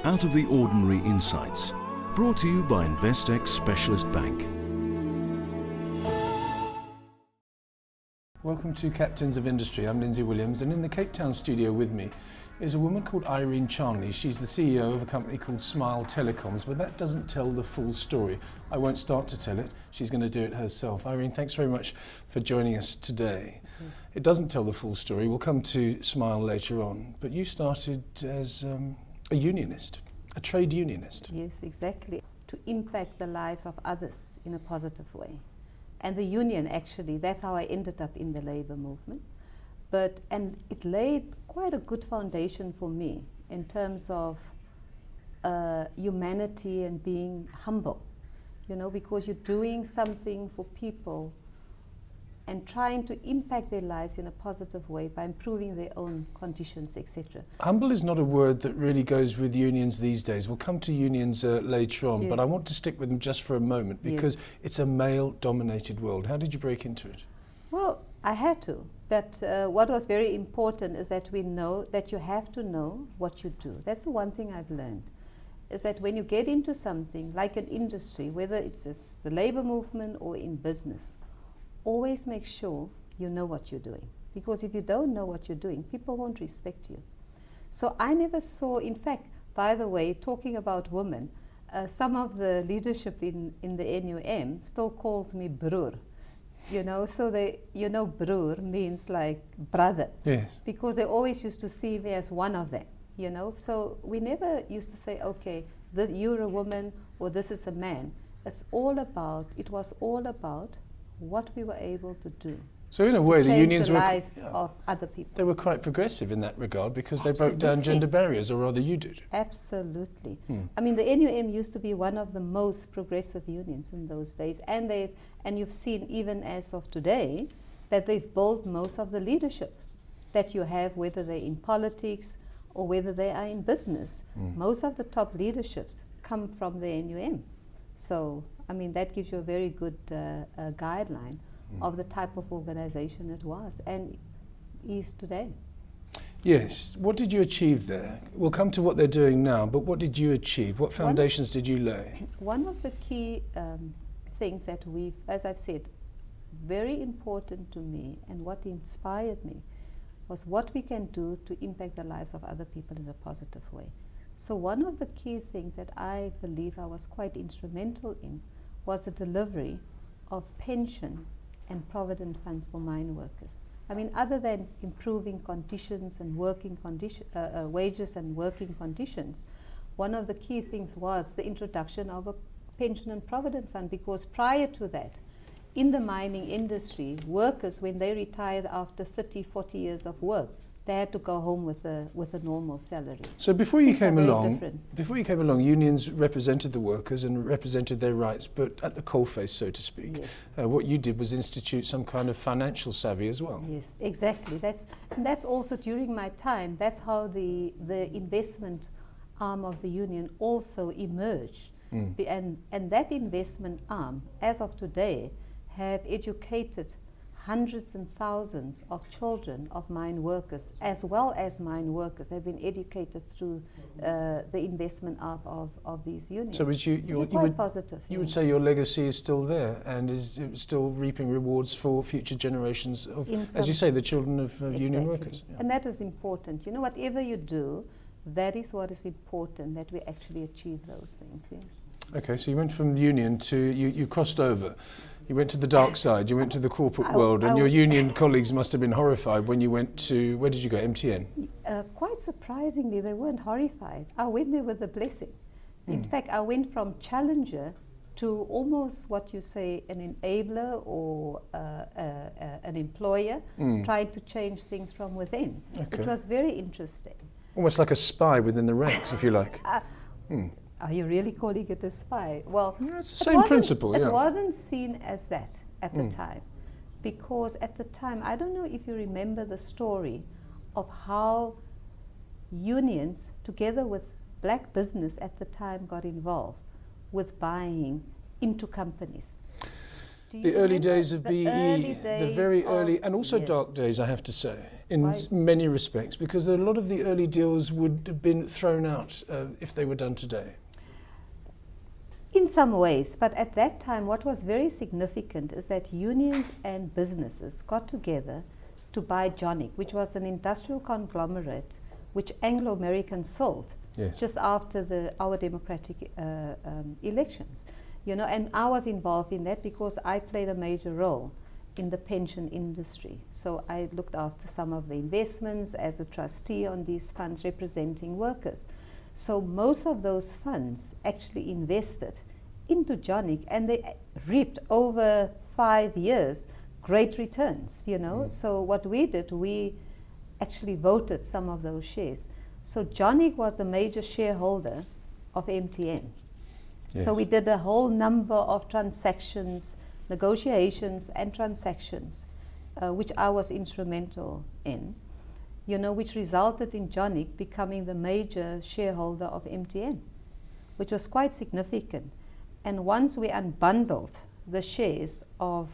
Out of the Ordinary Insights, brought to you by Investex Specialist Bank. Welcome to Captains of Industry. I'm Lindsay Williams, and in the Cape Town studio with me is a woman called Irene Charnley. She's the CEO of a company called Smile Telecoms, but that doesn't tell the full story. I won't start to tell it. She's going to do it herself. Irene, thanks very much for joining us today. It doesn't tell the full story. We'll come to Smile later on, but you started as a unionist, a trade unionist. Yes, exactly. To impact the lives of others in a positive way. And the union, actually, that's how I ended up in the labor movement. And it laid quite a good foundation for me in terms of humanity and being humble, because you're doing something for people and trying to impact their lives in a positive way by improving their own conditions, etc. Humble is not a word that really goes with unions these days. We'll come to unions later on, but I want to stick with them just for a moment because it's a male-dominated world. How did you break into it? Well, I had to, but what was very important is that we know that you have to know what you do. That's the one thing I've learned, is that when you get into something like an industry, whether it's the labor movement or in business, always make sure you know what you're doing. Because if you don't know what you're doing, people won't respect you. So I never saw, in fact, by the way, talking about women, some of the leadership in the NUM still calls me broer. So broer means like brother. Yes. Because they always used to see me as one of them, So we never used to say, okay, you're a woman or this is a man. It was all about what we were able to do. So in a way, the unions the were lives of other people. They were quite progressive in that regard because they broke Absolutely. down gender barriers, or rather you did. Absolutely. I mean, the NUM used to be one of the most progressive unions in those days, and you've seen even as of today that they've built most of the leadership that you have, whether they're in politics or whether they are in business. Most of the top leaderships come from the NUM. So, I mean, that gives you a very good guideline of the type of organization it was and is today. Yes. What did you achieve there? We'll come to what they're doing now, but what did you achieve? What foundations did you lay? One of the key things that as I've said, very important to me and what inspired me was what we can do to impact the lives of other people in a positive way. So one of the key things that I believe I was quite instrumental in was the delivery of pension and provident funds for mine workers. I mean, other than improving conditions and wages and working conditions, one of the key things was the introduction of a pension and provident fund, because prior to that, in the mining industry, workers, when they retired after 30, 40 years of work, they had to go home with a normal salary. So before you came along, unions represented the workers and represented their rights, but at the coalface, so to speak. Yes. What you did was institute some kind of financial savvy as well. Yes, exactly. That's also during my time. That's how the investment arm of the union also emerged, and that investment arm, as of today, have educated hundreds and thousands of children of mine workers, as well as mine workers, have been educated through the investment arm of these unions. So positive. You would say your legacy is still there and is still reaping rewards for future generations of, as you say, the children of union workers. Yeah. And that is important. Whatever you do, that is what is important, that we actually achieve those things, yes. Okay, so you went from union to, you crossed over. You went to the dark side, you went to the corporate world, and your union colleagues must have been horrified when you went to, where did you go, MTN? Quite surprisingly, they weren't horrified. I went there with a blessing. In fact, I went from challenger to almost what you say, an enabler or an employer, trying to change things from within. Okay. It was very interesting. Almost like a spy within the ranks, if you like. Are you really calling it a spy? Well, it's the same principle, It wasn't seen as that at the time, because at the time, I don't know if you remember the story of how unions, together with black business at the time, got involved with buying into companies. Do you The early remember days of the BE, early the days very of- early, and also yes. dark days, I have to say, in Why? many respects, because a lot of the early deals would have been thrown out if they were done today. In some ways, but at that time what was very significant is that unions and businesses got together to buy Jonic, which was an industrial conglomerate which Anglo-Americans sold Yes. just after our democratic elections. You know, and I was involved in that because I played a major role in the pension industry. So I looked after some of the investments as a trustee on these funds representing workers. So most of those funds actually invested into Jonic, and they reaped over 5 years great returns, you know. So what we did, we actually voted some of those shares. So Jonic was a major shareholder of MTN. Yes. So we did a whole number of transactions, negotiations and transactions, which I was instrumental in, you know, which resulted in Jonic becoming the major shareholder of MTN, which was quite significant. And once we unbundled the shares of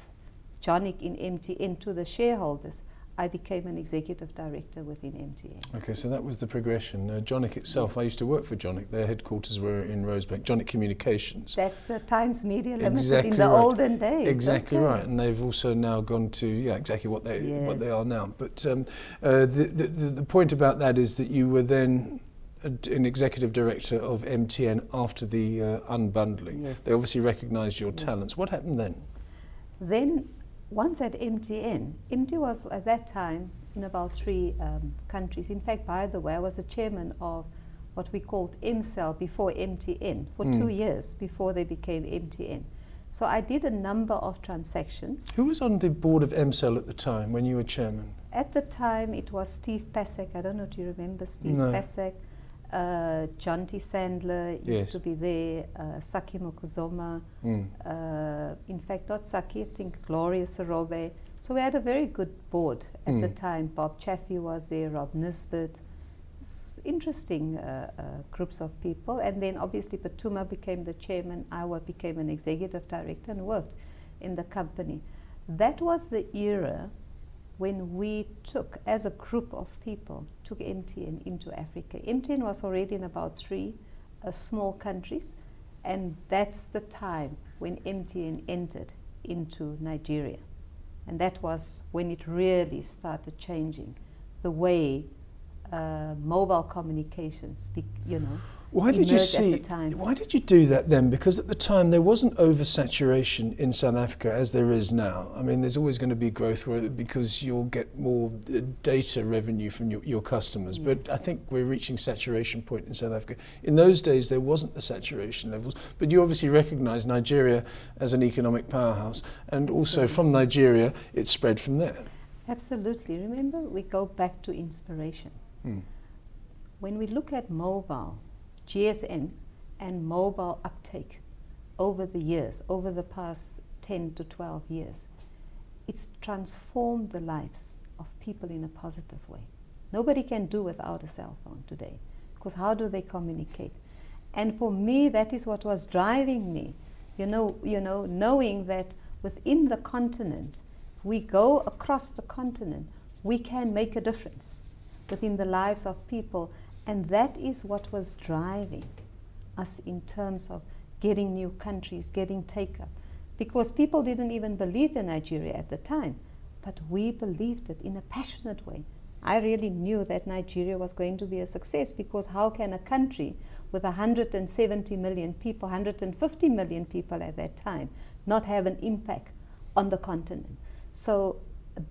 Jonic in MTN to the shareholders, I became an executive director within MTN. Okay, so that was the progression. Jonic itself, Yes. I used to work for Jonic. Their headquarters were in Rosebank, Jonic Communications. That's Times Media Limited Exactly in the right. olden days. Exactly Okay. right, and they've also now gone to exactly what they Yes. are now. But the point about that is that you were then an executive director of MTN after the unbundling. Yes. They obviously recognised your Yes. talents. What happened then? Then, once at MTN, MTN was at that time in about 3 countries. In fact, by the way, I was the chairman of what we called MCell before MTN for 2 years before they became MTN. So I did a number of transactions. Who was on the board of MCell at the time when you were chairman? At the time, it was Steve Pasek. I don't know if you remember Steve No. Pasek. John T. Sandler used Yes. to be there. Saki Mokuzoma. In fact, not Saki, I think Gloria Sarobe. So we had a very good board at the time. Bob Chaffee was there, Rob Nisbet. Interesting groups of people. And then obviously Patuma became the chairman. I became an executive director and worked in the company. That was the era when we took, as a group of people, took MTN into Africa. MTN was already in about 3 small countries, and that's the time when MTN entered into Nigeria. And that was when it really started changing the way mobile communications, Why did you emerged at see? the time. Why did you do that then? Because at the time there wasn't oversaturation in South Africa as there is now. I mean, there's always going to be growth because you'll get more data revenue from your customers. But I think we're reaching saturation point in South Africa. In those days, there wasn't the saturation levels. But you obviously recognise Nigeria as an economic powerhouse, and also from Nigeria, it spread from there. Absolutely. Remember, we go back to inspiration. When we look at mobile, GSM and mobile uptake over the years, over the past 10 to 12 years, it's transformed the lives of people in a positive way. Nobody can do without a cell phone today, because how do they communicate? And for me, that is what was driving me, knowing that within the continent, we go across the continent, we can make a difference within the lives of people. And that is what was driving us in terms of getting new countries, getting take-up. Because people didn't even believe in Nigeria at the time, but we believed it in a passionate way. I really knew that Nigeria was going to be a success, because how can a country with 170 million people, 150 million people at that time, not have an impact on the continent? So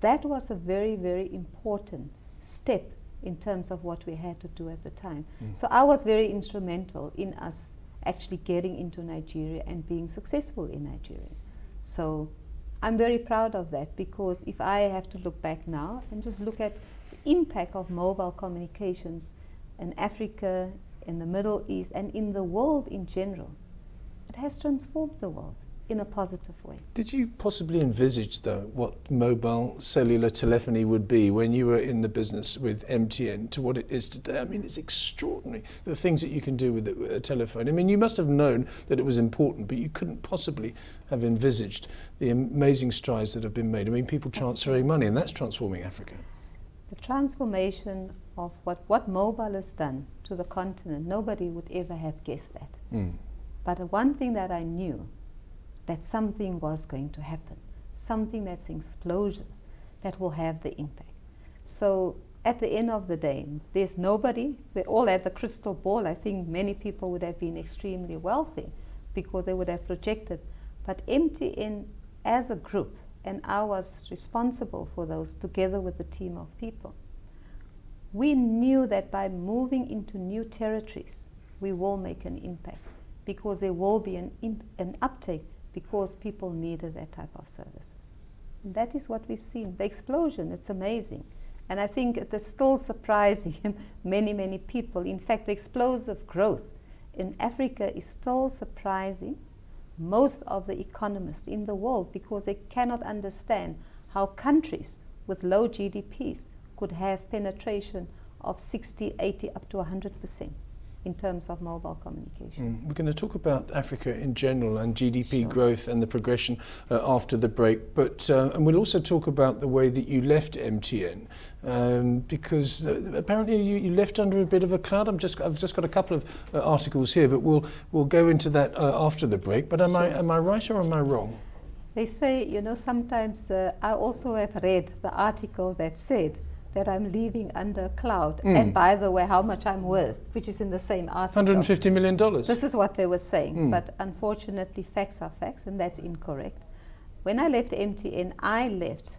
that was a very, very important step in terms of what we had to do at the time. So I was very instrumental in us actually getting into Nigeria and being successful in Nigeria. So I'm very proud of that, because if I have to look back now and just look at the impact of mobile communications in Africa, in the Middle East, and in the world in general, it has transformed the world. in a positive way. Did you possibly envisage, though, what mobile cellular telephony would be when you were in the business with MTN to what it is today? I mean, it's extraordinary, the things that you can do with a telephone. I mean, you must have known that it was important, but you couldn't possibly have envisaged the amazing strides that have been made. I mean, people transferring money, and that's transforming Africa. The transformation of what mobile has done to the continent, nobody would ever have guessed that. But the one thing that I knew, that something was going to happen, something that's an explosion that will have the impact. So at the end of the day, there's nobody, we all had the crystal ball. I think many people would have been extremely wealthy because they would have projected. But MTN as a group, and I was responsible for those together with a team of people, we knew that by moving into new territories, we will make an impact because there will be an uptake because people needed that type of services. And that is what we've seen. The explosion, it's amazing. And I think it is still surprising many, many people. In fact, the explosive growth in Africa is still surprising most of the economists in the world because they cannot understand how countries with low GDPs could have penetration of 60, 80, up to 100% in terms of mobile communications. We're going to talk about Africa in general and GDP growth and the progression after the break, but and we'll also talk about the way that you left MTN because apparently you left under a bit of a cloud. I've just got a couple of articles here, but we'll go into that after the break. But am I right or am I wrong? They say, you know, sometimes I also have read the article that said that I'm leaving under a cloud. And by the way, how much I'm worth, which is in the same article. $150 million. This is what they were saying. But unfortunately, facts are facts, and that's incorrect. When I left MTN, I left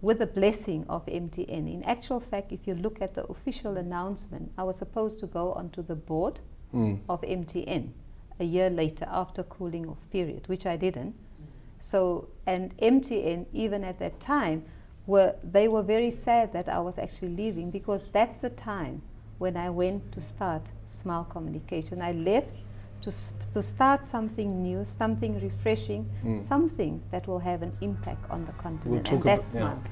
with the blessing of MTN. In actual fact, if you look at the official announcement, I was supposed to go onto the board of MTN a year later after cooling off period, which I didn't. So, and MTN, even at that time, they were very sad that I was actually leaving because that's the time when I went to start Smile Communication. I left to start something new, something refreshing, something that will have an impact on the continent, and that's Smile.